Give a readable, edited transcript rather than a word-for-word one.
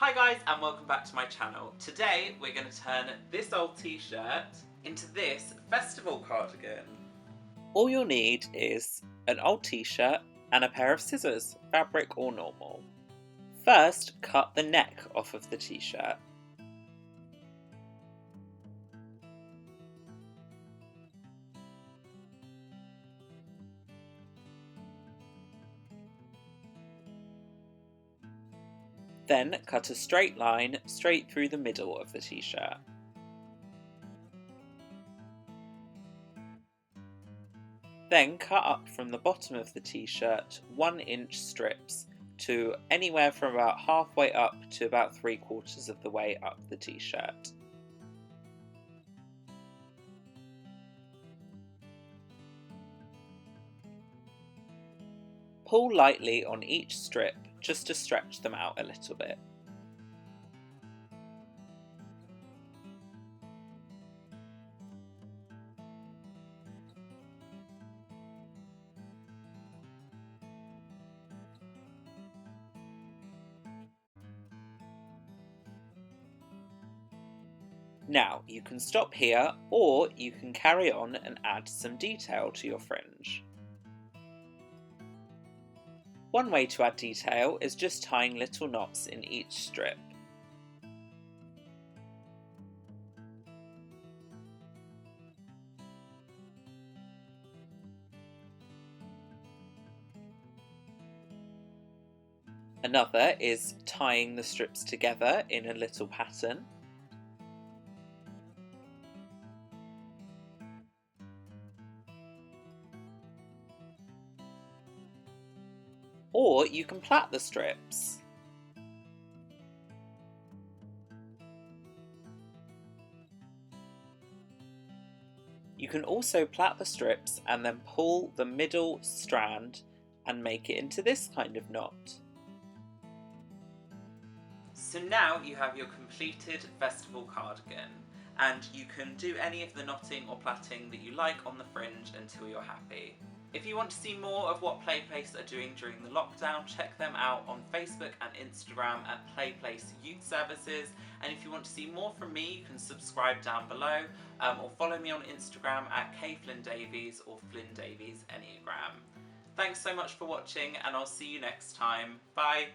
Hi guys and welcome back to my channel. Today we're going to turn this old t-shirt into this festival cardigan. All you'll need is an old t-shirt and a pair of scissors, fabric or normal. First, cut the neck off of the t-shirt. Then cut a straight line straight through the middle of the t-shirt. Then cut up from the bottom of the t-shirt 1-inch strips to anywhere from about halfway up to about 3/4 of the way up the t-shirt. Pull lightly on each strip just to stretch them out a little bit. Now you can stop here, or you can carry on and add some detail to your fringe. One way to add detail is just tying little knots in each strip. Another is tying the strips together in a little pattern. Or you can plait the strips. You can also plait the strips and then pull the middle strand and make it into this kind of knot. So now you have your completed festival cardigan, and you can do any of the knotting or plaiting that you like on the fringe until you're happy. If you want to see more of what Playplace are doing during the lockdown, check them out on Facebook and Instagram at Playplace Youth Services. And if you want to see more from me, you can subscribe down below, or follow me on Instagram at Flynn Davies or Flynn Davies Enneagram. Thanks so much for watching, and I'll see you next time. Bye!